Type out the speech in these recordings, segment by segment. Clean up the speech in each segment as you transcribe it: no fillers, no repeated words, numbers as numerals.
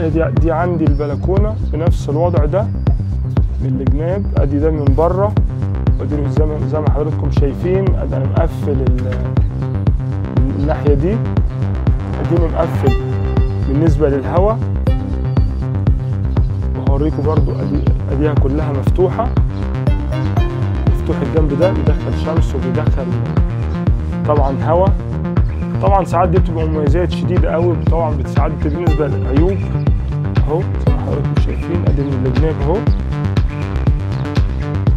دي عندي البلكونه بنفس الوضع ده من الجناب. ادي ده من بره، وادي زي ما حضراتكم شايفين. ادي انا مقفل الناحيه دي، اديني مقفل بالنسبه للهواء. وهوريكم برضو اديها كلها مفتوحه. مفتوح الجنب ده بيدخل شمس وبيدخل طبعا هواء. طبعا ساعات دي بتبقى مميزات شديده قوي، طبعا ساعات بالنسبه للعيوب اهو زي ما حضراتكم شايفين. ادي من الجناب اهو،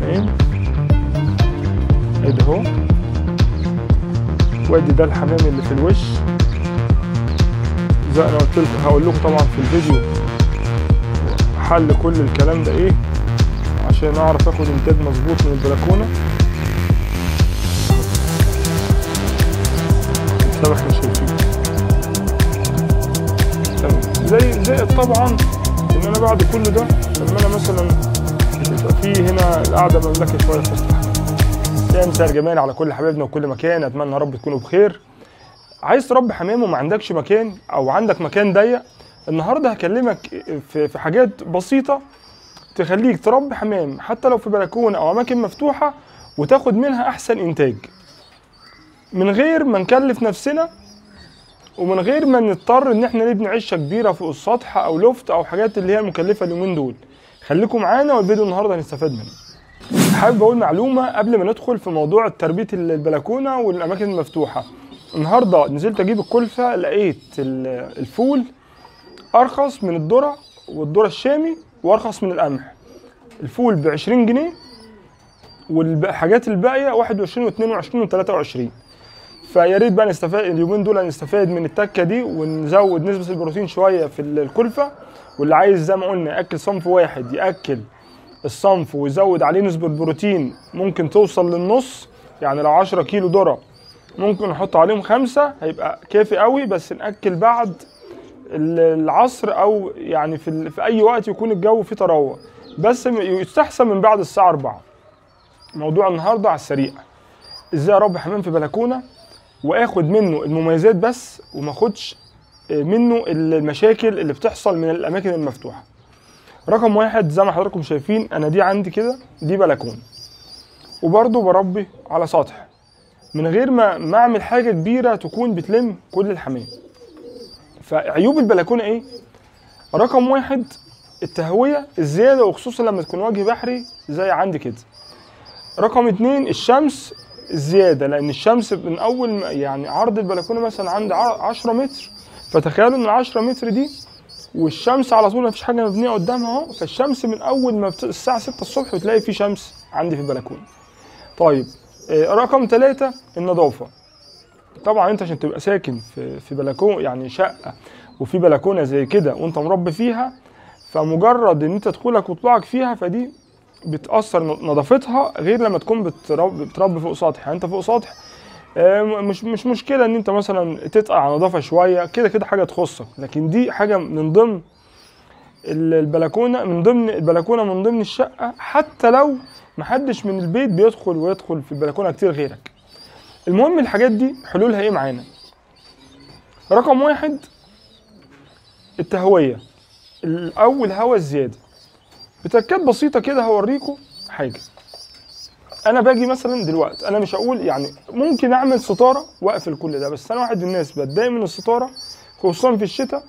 تمام. ادي اهو، وادي ده الحمام اللي في الوش. زي انا قلت لكم، هقول لكم طبعا في الفيديو حل كل الكلام ده ايه عشان اعرف اخد انتاج مظبوط من البلكونه. زي ما احنا شايفين، تمام. زي طبعا ان انا بعد كل ده لما انا مثلا يبقى في هنا القعده مملكه شويه في وسط الحمام. يا مساء الجمال على كل حبايبنا وكل مكان، اتمنى يا رب تكونوا بخير. عايز تربي حمام وما عندكش مكان او عندك مكان ضيق، النهارده هكلمك في حاجات بسيطه تخليك تربي حمام حتى لو في بلكونه او اماكن مفتوحه وتاخد منها احسن انتاج، من غير ما نكلف نفسنا ومن غير ما نضطر ان احنا نبني عشه كبيره فوق السطح او لوفت او حاجات اللي هي مكلفه اليومين دول. خليكم معانا والفيديو النهارده هنستفاد منه. حابب اقول معلومه قبل ما ندخل في موضوع تربيه البلكونه والاماكن المفتوحه. النهارده نزلت اجيب الكلفه، لقيت الفول ارخص من الذره والذره الشامي وارخص من القمح. الفول ب 20 جنيه والحاجات الباقيه 21 و22 و23. فيا ريت بقى نستفاد اليومين دول، نستفاد من التكه دي ونزود نسبه البروتين شويه في الكلفه. واللي عايز زي ما قلنا ياكل صنف واحد ياكل الصنف ويزود عليه نسبه البروتين ممكن توصل للنص. يعني لو 10 كيلو ذره ممكن نحط عليهم 5 هيبقى كافي قوي، بس ناكل بعد العصر او يعني في اي وقت يكون الجو فيه تروى، بس يستحسن من بعد الساعه 4. موضوع النهارده على السريع، ازاي اربي حمام في بلكونه واخد منه المميزات بس وما اخدش منه المشاكل اللي بتحصل من الاماكن المفتوحه. رقم واحد، زي ما حضراتكم شايفين انا دي عندي كده، دي بلكونه وبرضو بربي على سطح من غير ما اعمل حاجه كبيره تكون بتلم كل الحمام. فعيوب البلكونه ايه؟ رقم واحد التهويه الزياده، وخصوصا لما تكون وجه بحري زي عندي كده. رقم اتنين الشمس الزياده، لان الشمس من اول يعني عرض البلكونه مثلا عندي 10 متر، فتخيلوا ان 10 متر دي والشمس على طول مفيش حاجه مبنيه قدامها اهو. فالشمس من اول ما الساعه 6 الصبح بتلاقي في شمس عندي في البلكونه. طيب رقم 3 النظافه. طبعا انت عشان تبقى ساكن في بلكونه يعني شقه وفي بلكونه زي كده وانت مربي فيها، فمجرد ان انت دخولك وطلوعك فيها فدي بتاثر نظافتها، غير لما تكون بتربي فوق سطح. يعني انت فوق سطح مش مشكله ان انت مثلا تتقع نظافه شويه، كده كده حاجه تخصك، لكن دي حاجه من ضمن البلكونه، من ضمن الشقه، حتى لو محدش من البيت بيدخل في البلكونه كتير غيرك. المهم الحاجات دي حلولها ايه معانا؟ رقم واحد التهويه، الاول هوا الزياده. بتركات بسيطه كده هوريكم حاجه. انا باجي مثلا دلوقتي، انا مش هقول يعني ممكن اعمل ستاره واقفل كل ده، بس انا واحد من الناس بتضايق من الستاره خصوصا في الشتاء،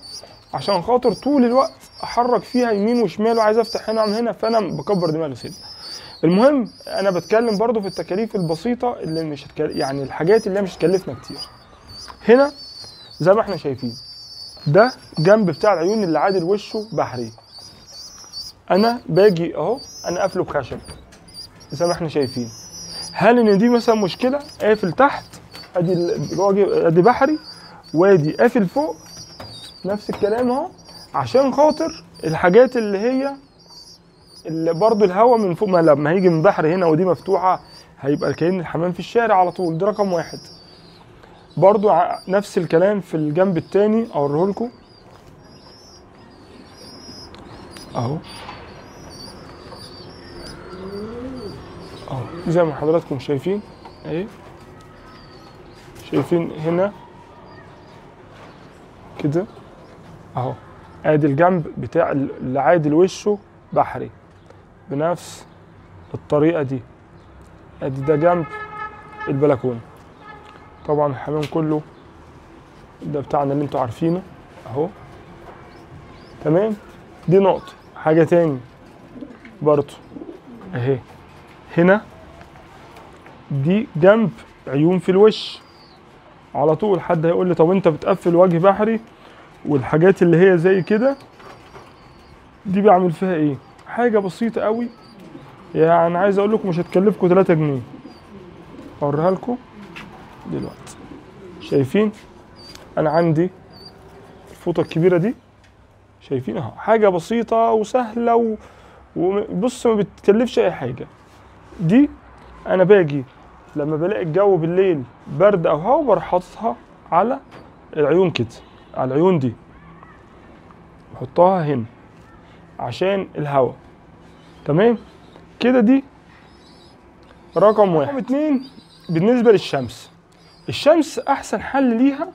عشان خاطر طول الوقت احرك فيها يمين وشمال وعايز افتح هنا ومن هنا، فانا بكبر دماغي سنه. المهم انا بتكلم برضو في التكاليف البسيطه اللي مش يعني الحاجات اللي مش هتكلفنا كتير. هنا زي ما احنا شايفين ده جنب بتاع العيون اللي عادل وشه بحري. انا باجي اهو انا قافله بخشب زي ما احنا شايفين. هل ان دي مثلا مشكله؟ قافل تحت ادي بحري، وادي قافل فوق نفس الكلام اهو، عشان خاطر الحاجات اللي هي اللي برضو الهواء من فوق، ما لما هيجي من بحر هنا ودي مفتوحه هيبقى كأن الحمام في الشارع على طول. ده رقم واحد. برضو نفس الكلام في الجنب التاني، اوريه لكم اهو زي ما حضراتكم شايفين اهي. شايفين هنا كده اهو ادي الجنب بتاع اللي عادل وشه بحري بنفس الطريقه دي. ادي ده جنب البلكونه. طبعا الحمام كله ده بتاعنا اللي انتوا عارفينه اهو. تمام. دي نقطه. حاجه تاني برضو اهي هنا، دي جنب عيون في الوش على طول. حد هيقول لي طب انت بتقفل وجه بحري والحاجات اللي هي زي كده دي بعمل فيها ايه؟ حاجه بسيطه قوي، يعني عايز اقول لكم مش هتكلفكم 3 جنيه. اوريها لكم دلوقتي. شايفين انا عندي الفوطه الكبيره دي، شايفين اهو، حاجه بسيطه وسهله وبص ما بتكلفش اي حاجه. دي انا باجي لما بلاقي الجو بالليل برد او هوا بروح حاططها على العيون كده، على العيون دي بحطها هنا عشان الهوا. تمام كده. دي رقم واحد. رقم 2 بالنسبه للشمس. الشمس احسن حل ليها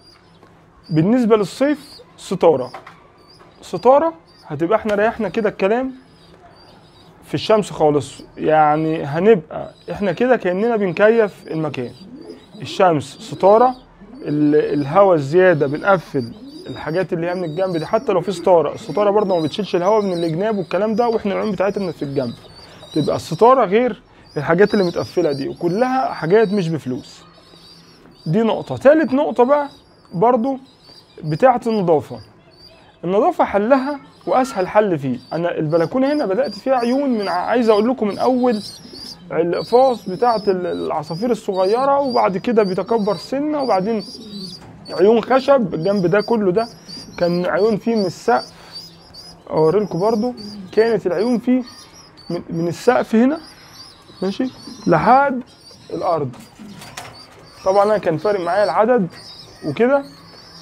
بالنسبه للصيف ستاره. ستاره هتبقى احنا ريحنا كده الكلام في الشمس خالص، يعني هنبقى احنا كده كأننا بنكيف المكان. الشمس ستارة، الهواء الزيادة بنقفل الحاجات اللي هي من الجنب دي. حتى لو في ستارة، الستارة برضه ما بتشيلش الهواء من الجناب والكلام ده، واحنا العيون بتاعتنا في الجنب. تبقى الستارة غير الحاجات اللي متقفلة دي، وكلها حاجات مش بفلوس. دي نقطة. تالت نقطة بقى برضه بتاعة النظافة. النظافة حلها واسهل حل فيه، انا البلكونه هنا بدات فيها عيون من عايز اقول لكم من اول الاقفاص بتاعه العصافير الصغيره، وبعد كده بيتكبر سنه، وبعدين عيون خشب. الجنب ده كله ده كان عيون فيه من السقف. اوري لكم برده كانت العيون فيه من السقف هنا ماشي لحد الارض. طبعا انا كان فارق معايا العدد وكده،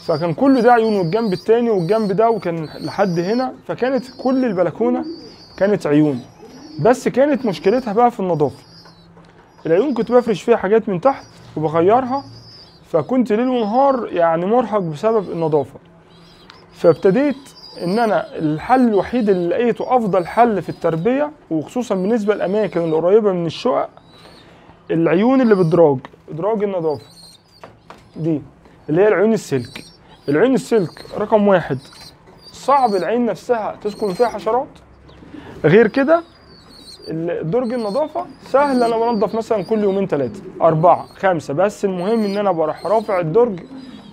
فكان كل ده عيون، والجنب التاني والجنب ده، وكان لحد هنا. فكانت كل البلكونه كانت عيون، بس كانت مشكلتها بقى في النظافه. العيون كنت بفرش فيها حاجات من تحت وبغيرها، فكنت ليل ونهار يعني مرهق بسبب النظافه. فابتديت ان انا الحل الوحيد اللي لقيته افضل حل في التربيه، وخصوصا بالنسبه للاماكن اللي قريبه من الشقق، العيون اللي بدراج، ادراج النظافه دي اللي هي العيون السلك. العيون السلك رقم واحد صعب العين نفسها تسكن فيها حشرات. غير كده درج النظافة سهل، انا بنضف مثلا كل يومين 3 4 5، بس المهم ان انا بروح رافع الدرج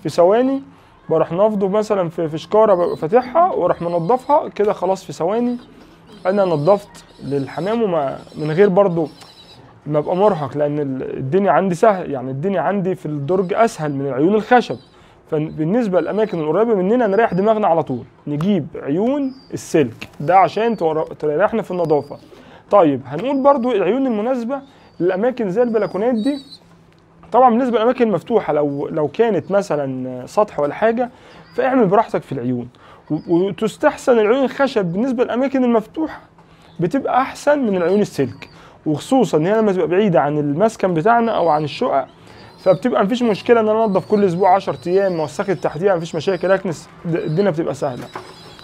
في ثواني، بروح نافضه مثلا في شكارة فاتحها واروح منضفها كده خلاص في ثواني. انا نضفت للحمام وما من غير برضو ما ابقى مرهق، لان الدنيا عندي سهل، يعني الدنيا عندي في الدرج اسهل من العيون الخشب. فبالنسبه للاماكن القريبه مننا نريح دماغنا على طول، نجيب عيون السلك ده عشان تريحنا في النظافه. طيب هنقول برضو العيون المناسبه للاماكن زي البلكونات دي. طبعا بالنسبه للاماكن المفتوحه، لو كانت مثلا سطح ولا حاجه فاعمل براحتك في العيون، وتستحسن العيون الخشب بالنسبه للاماكن المفتوحه بتبقى احسن من العيون السلك، وخصوصا ان هي لما تبقى بعيده عن المسكن بتاعنا او عن الشقق فبتبقى مفيش مشكله ان انا انضف كل اسبوع 10 ايام وسخت تحتيها، مفيش مشاكل، اكنس الدنيا بتبقى سهله.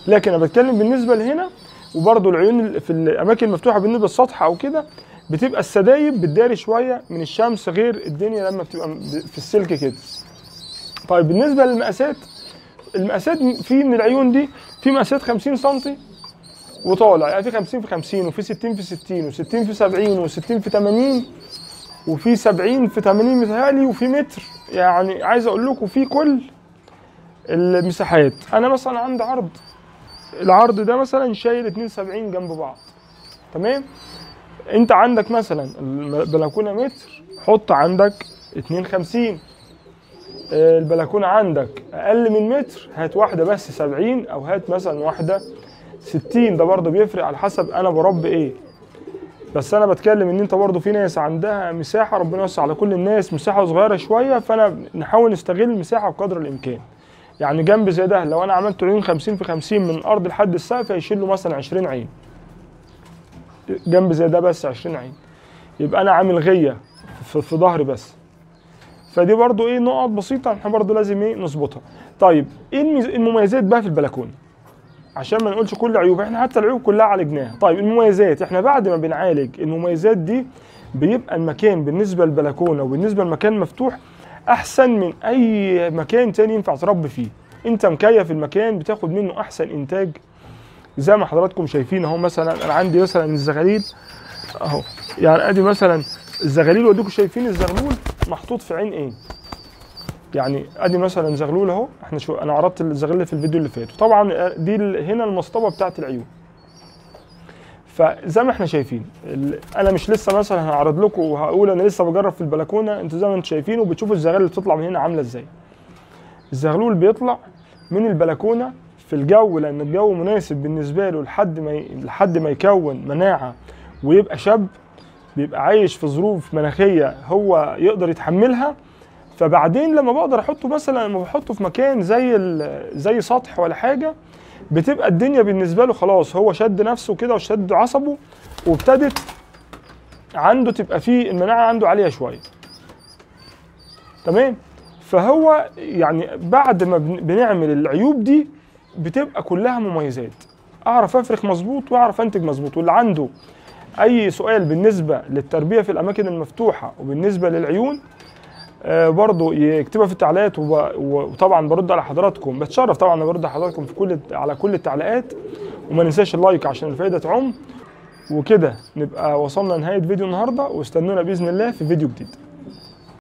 لكن انا بتكلم بالنسبه لهنا، وبرده العيون في الاماكن المفتوحه بالنسبه للسطح او كده بتبقى السدايب بتداري شويه من الشمس، غير الدنيا لما بتبقى في السلك كده. طيب بالنسبه للمقاسات، المقاسات في من العيون دي في مقاسات 50 سم وطالع، يعني في 50 في 50 وفي 60 في 60 و60 في 70 و60 في 80 وفي 70 في 80 متهيألي، وفي متر. يعني عايز اقول لكم في كل المساحات. انا مثلا عندي عرض، العرض ده مثلا شايل 72 جنب بعض. تمام. انت عندك مثلا البلكونه متر، حط عندك 52. البلكونه عندك اقل من متر هات واحده بس 70، او هات مثلا واحده 60. ده برضه بيفرق على حسب انا بربي ايه. بس انا بتكلم ان انت برضه في ناس عندها مساحه، ربنا يوسع على كل الناس، مساحه صغيره شويه، فانا نحاول نستغل المساحه بقدر الامكان. يعني جنب زي ده لو انا عملت عيون 50 في 50 من الارض لحد السقف هيشيل له مثلا 20 عين. جنب زي ده بس 20 عين، يبقى انا عامل غيه في ظهري بس. فدي برضه ايه نقط بسيطه احنا برضه لازم ايه نظبطها. طيب ايه المميزات بقى في البلكونه؟ عشان ما نقولش كل عيوب، احنا حتى العيوب كلها عالجناها. طيب المميزات، احنا بعد ما بنعالج المميزات دي بيبقى المكان بالنسبه للبلكونه وبالنسبه للمكان مفتوح احسن من اي مكان تاني ينفع تربي فيه. انت مكيف المكان، بتاخد منه احسن انتاج. زي ما حضراتكم شايفين اهو، مثلا انا عندي مثلا الزغاليل اهو، يعني ادي مثلا الزغاليل، واديكم شايفين الزغلول محطوط في عين ايه. يعني ادي مثلا زغلول اهو، انا عرضت الزغلول في الفيديو اللي فات، وطبعا دي هنا المصطبه بتاعت العيون. فزي ما احنا شايفين، انا مش لسه مثلا هعرض لكم وهقول انا لسه بجرب في البلكونه، انتوا زي ما انتم شايفين وبتشوفوا الزغاليل اللي بتطلع من هنا عامله ازاي. الزغلول بيطلع من البلكونه في الجو، لان الجو مناسب بالنسبه له لحد ما يكون مناعه ويبقى شاب، بيبقى عايش في ظروف مناخيه هو يقدر يتحملها. فبعدين لما بقدر احطه مثلا، لما بحطه في مكان زي سطح ولا حاجه، بتبقى الدنيا بالنسبه له خلاص، هو شد نفسه كده وشد عصبه، وابتدت عنده تبقى فيه المناعه عنده عاليه شويه. تمام. فهو يعني بعد ما بنعمل العيوب دي بتبقى كلها مميزات، اعرف افرخ مظبوط واعرف انتج مظبوط. واللي عنده اي سؤال بالنسبه للتربيه في الاماكن المفتوحه وبالنسبه للعيون برضو يكتبها في التعليقات، وطبعا برد على حضراتكم، بتشرف طبعا برد على حضراتكم على كل التعليقات. وما ننساش اللايك عشان الفايده تعم. وكده نبقى وصلنا لنهايه فيديو النهارده، واستنونا باذن الله في فيديو جديد.